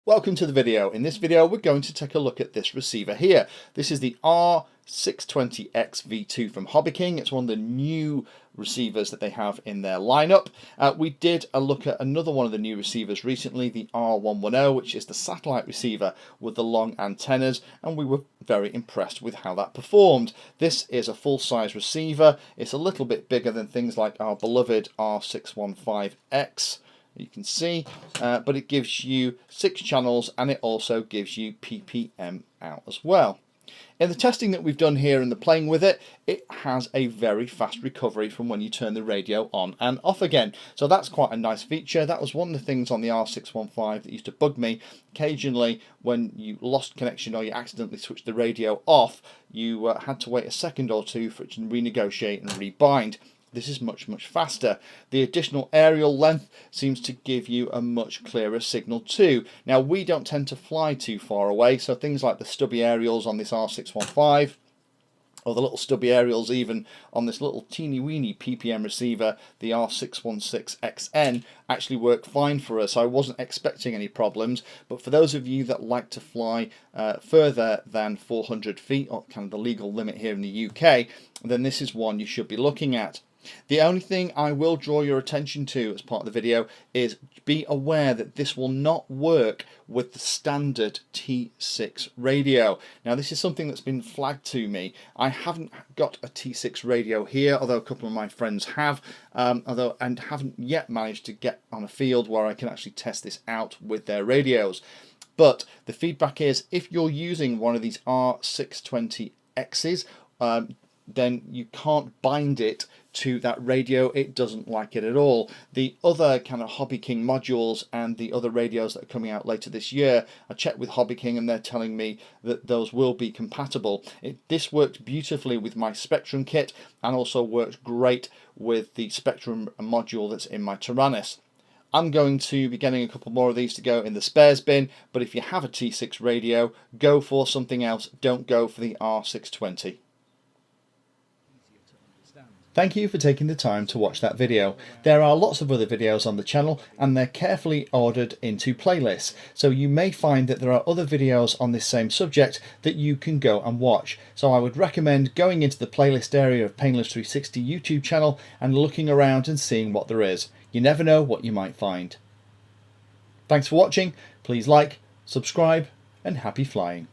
Welcome to the video. In this video we're going to take a look at this receiver here. This is the R620x V2 from HobbyKing. It's one of the new receivers that they have in their lineup. We did a look at another one of the new receivers recently, the R110, which is the satellite receiver with the long antennas, and we were very impressed with how that performed. This is a full-size receiver. It's a little bit bigger than things like our beloved R615X. You can see, but it gives you 6 channels and it also gives you ppm out as well. In the testing that we've done here and the playing with it, it has a very fast recovery from when you turn the radio on and off again. So that's quite a nice feature. That was one of the things on the R615 that used to bug me. Occasionally when you lost connection or you accidentally switched the radio off, you had to wait a second or two for it to renegotiate and rebind. This is much faster. The additional aerial length seems to give you a much clearer signal too. Now we don't tend to fly too far away, so things like the stubby aerials on this R615 or the little stubby aerials even on this little teeny weeny ppm receiver, the R616XN, actually work fine for us. I wasn't expecting any problems, but for those of you that like to fly further than 400 feet, or kind of the legal limit here in the UK, then this is one you should be looking at. The only thing I will draw your attention to as part of the video is be aware that this will not work with the standard T6 radio. Now this is something that's been flagged to me. I haven't got a T6 radio here, although a couple of my friends have, and haven't yet managed to get on a field where I can actually test this out with their radios. But the feedback is if you're using one of these R620Xs, then you can't bind it to that radio. It doesn't like it at all. The other kind of HobbyKing modules and the other radios that are coming out later this year, I checked with HobbyKing and they're telling me that those will be compatible. This works beautifully with my Spectrum kit and also works great with the Spectrum module that's in my Taranis. I'm going to be getting a couple more of these to go in the spares bin, but if you have a T6 radio, go for something else. Don't go for the R620. Thank you for taking the time to watch that video. There are lots of other videos on the channel and they're carefully ordered into playlists, so you may find that there are other videos on this same subject that you can go and watch. So I would recommend going into the playlist area of Painless 360 YouTube channel and looking around and seeing what there is. You never know what you might find. Thanks for watching. Please like, subscribe, and happy flying.